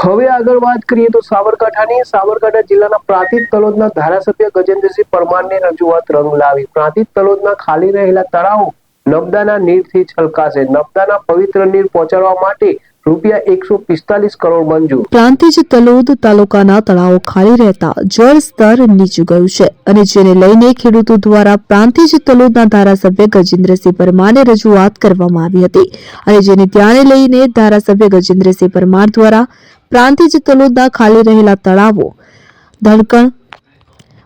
હવે આગળ વાત કરીએ તો સાબરકાંઠા જિલ્લાના પ્રાંતિજ તલોદના ધારાસભ્ય ગજેન્દ્રસિંહ પરમારની રજૂઆત રંગ લાવી. પ્રાંતિજ તલોદના ખાલી રહેલા તળાવો નર્મદાના નીરથી છલકાશે. નર્મદાના પવિત્ર નીર પહોંચાડવા માટે ₹145 કરોડ મંજૂર. પ્રાંતિજ તલોદ તાલુકાના તળાવો ખાલી રહેતા જળ સ્તર નીચું ગયું છે અને જેને લઈને ખેડૂતો દ્વારા પ્રાંતિજ તલોદના ધારાસભ્ય ગજેન્દ્રસિંહ પરમારને રજૂઆત કરવામાં આવી હતી અને જેને ધ્યાને લઈને ધારાસભ્ય ગજેન્દ્રસિંહ પરમાર દ્વારા પ્રાંતિજ તલોદના ખાલી રહેલા તળાવો ધણકણ,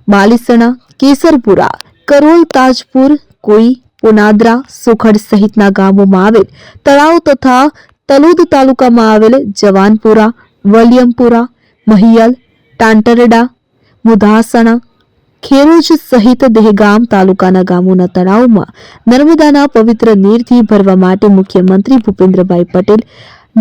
બાલીસણા, કેસરપુરા, કરોલ, તાજપુર, કોઈ, પુનાદરા, સુખડ સહિતના ગામોમાં આવેલ તળાવ તથા તલોદ તાલુકામાં આવેલ જવાનપુરા, વલિયમપુરા, મહિયલ, ટાંટરડા, મુધાસણા, ખેરોજ સહિત દહેગામ તાલુકાના ગામોના તળાવમાં નર્મદાના પવિત્ર નીરથી ભરવા માટે મુખ્યમંત્રી ભૂપેન્દ્રભાઈ પટેલ,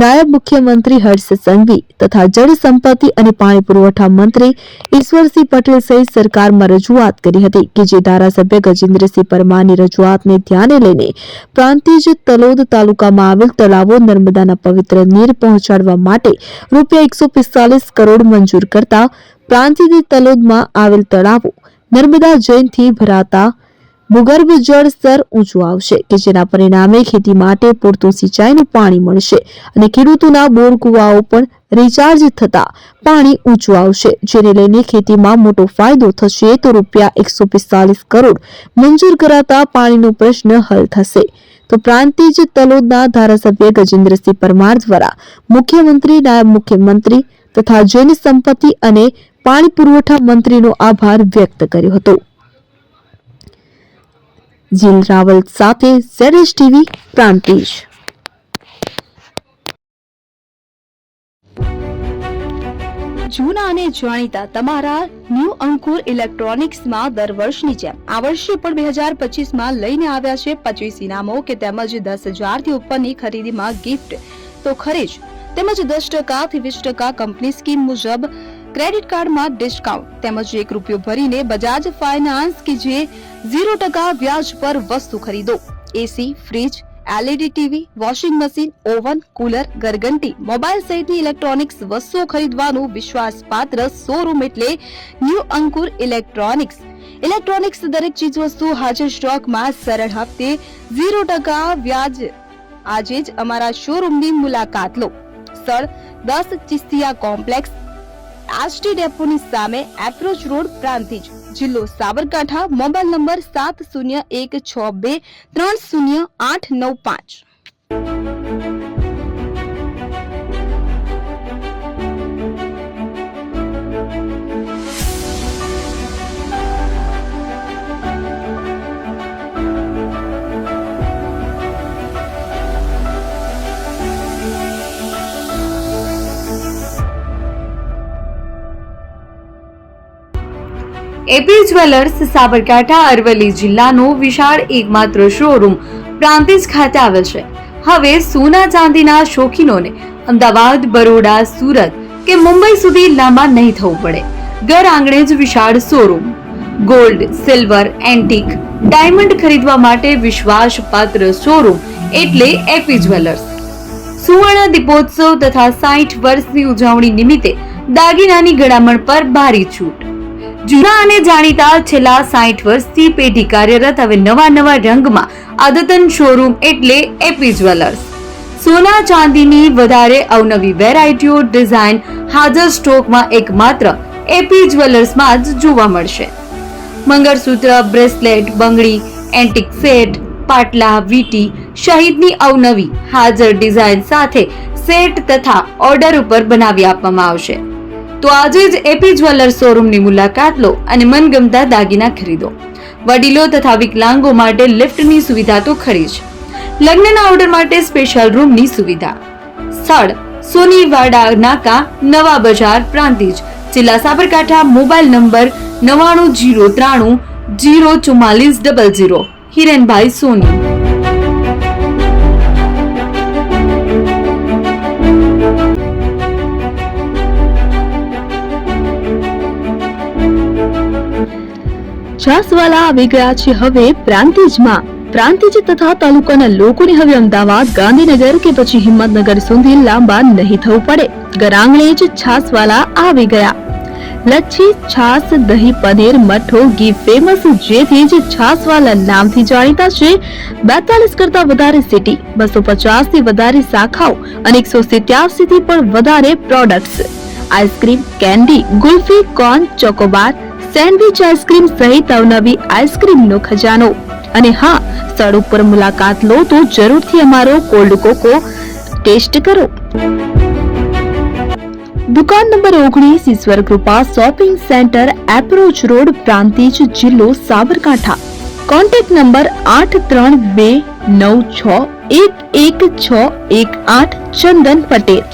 નાયબ મુખ્યમંત્રી હર્ષ સંઘવી તથા જળ સંપત્તિ અને પાણી પુરવઠા મંત્રી ઈશ્વરસિંહ પટેલ સહિત સરકારમાં રજૂઆત કરી હતી કે જે ધારાસભ્ય ગજેન્દ્રસિંહ પરમારની રજૂઆતને ધ્યાને લઈને પ્રાંતિજ તલોદ તાલુકામાં આવેલ તળાવો નર્મદાના પવિત્ર નીર પહોંચાડવા માટે ₹145 કરોડ મંજૂર કરતા પ્રાંતિજ તલોદમાં આવેલ તળાવો નર્મદા જયંતિથી ભરાતા ભૂગર્ભ જળ સ્તર ઊંચું આવશે કે જેના પરિણામે ખેતી માટે પૂરતું સિંચાઈનું પાણી મળશે અને ખેડૂતોના બોર કુવાઓ પણ રિચાર્જ થતા પાણી ઊંચું આવશે, જેને લઈને ખેતીમાં મોટો ફાયદો થશે. તો ₹145 કરોડ મંજૂર કરાતા પાણીનો પ્રશ્ન હલ થશે. તો પ્રાંતિજ તલોદના ધારાસભ્ય ગજેન્દ્રસિંહ પરમાર દ્વારા મુખ્યમંત્રી, નાયબ મુખ્યમંત્રી તથા જન સંપત્તિ અને પાણી પુરવઠા મંત્રીનો આભાર વ્યક્ત કર્યો હતો. જીલ રાવલ સાથે ZS TV પ્રાંતિજ. જૂના અને જાણીતા તમારા ન્યૂ અંકુર ઇલેક્ટ્રોનિક્સમાં દર વર્ષની જેમ આ વર્ષે પણ 2025માં લઈને આવ્યા છે 25 ઇનામો કે તેમજ 10,000 થી ઉપરની ખરીદીમાં ગિફ્ટ તો ખરી જ, તેમજ 10% થી 20% કંપની સ્કીમ મુજબ ક્રેડિટ કાર્ડમાં ડિસ્કાઉન્ટ તેમજ ₹1 ભરીને બજાજ ફાઇનાન્સ કે જે 0% વ્યાજ પર વસ્તુ ખરીદો. AC, fridge, LED TV, washing machine, oven, cooler, ગરગંટી, મોબાઈલ સહિતની ઇલેક્ટ્રોનિક્સ વસ્તુઓ ખરીદવાનું વિશ્વાસપાત્ર શોરૂમ એટલે ન્યૂ અંકુર ઇલેક્ટ્રોનિક્સ. ઇલેક્ટ્રોનિક્સ દરેક ચીજ વસ્તુ હાજર સ્ટોકમાં સરળ હપ્તે 0% વ્યાજ. આજે જ અમારા શોરૂમની મુલાકાત લો. સ્થળ 10 ચિસ્તિયા કોમ્પ્લેક્સ, આષ્ટી ડેપોની સામે, એપ્રોચ રોડ, પ્રાંતિજ, જિલ્લો Sabarkantha. Mobile number 7016230895. AP jewellers Sabarkantha Aravalli જિલ્લાનો વિશાળ એકમાત્ર શોરૂમ પ્રાંતિજ ખાતે આવેલ છે. હવે સોના ચાંદીના શોખીનોને અમદાવાદ, બરોડા, સુરત કે મુંબઈ સુધી લાંબા નહીં થવું પડે. ઘર આંગણે જ વિશાળ showroom. Gold, silver, antique, diamond ખરીદવા માટે વિશ્વાસપાત્ર શોરૂમ એટલે એપી જ્વેલર્સ. સુવર્ણ દીપોત્સવ તથા 60 વર્ષની ઉજવણી નિમિત્તે દાગીનાની ગળામણ પર ભારી છૂટ. જૂના અને જાણીતા છેલ્લા 60 વર્ષથી પેઢી કાર્યરત હવે નવા રંગમાં અદ્યતન શોરૂમ એટલે એપી જ્વેલર્સ. સોના ચાંદીની વધારે અવનવી વેરાયટીઓ, ડિઝાઇન હાજર સ્ટોકમાં એકમાત્ર એપી જ્વેલર્સમાં જ જોવા મળશે. મંગળસૂત્ર, બ્રેસલેટ, બંગડી, એન્ટિક સેટ, પાટલા, વીટી સહિતની અવનવી હાજર ડિઝાઇન સાથે સેટ તથા ઓર્ડર ઉપર બનાવી આપવામાં આવશે. તો આજે જ એપી જ્વેલર્સ શોરૂમની મુલાકાત લો અને મનગમતા દાગીના ખરીદો. વડીલો તથા વિકલાંગો માટે લિફ્ટની સુવિધા તો ખરી જ. લગ્નના ઓર્ડર માટે સ્પેશિયલ રૂમની સુવિધા. સ્થળ સોનીવાડા નાકા, નવા બજાર, પ્રાંતિજ, જિલ્લા સાબરકાંઠા. Mobile number 9903304400. હિરેનભાઈ સોની. છાસવાલા આવી ગયા છે હવે પ્રાંતિજમાં. પ્રાંતિજ તથા તાલુકાના લોકોને હવે અમદાવાદ, ગાંધીનગર કે પછી હિંમતનગર સુધી લાંબા નહીં થવું પડે. ઘર આંગણે જ છાસવાલા આવી ગયા. લચ્છી, છાસ, દહીં, પનીર, મઠો, ઘી ફેમસ, જેથી જ છાસવાલા નામથી જાણીતા છે. 42 કરતા વધારે સિટી, 250 થી વધારે શાખાઓ અને 187 થી પણ વધારે products. Ice cream, candy, kulfi, corn, Chocobar, sandwich ice cream સહિત અવનવી આઈસ્ક્રીમનો ખજાનો. અને હા, સ્થળ ઉપર મુલાકાત લો તો જરૂરથી અમારો કોલ્ડ કોકો ટેસ્ટ કરો. દુકાન number 19, Ishwar Krupa shopping centre, approach road, Prantij, જિલ્લો સાબરકાંઠા. Contact number 8329611618. ચંદન પટેલ.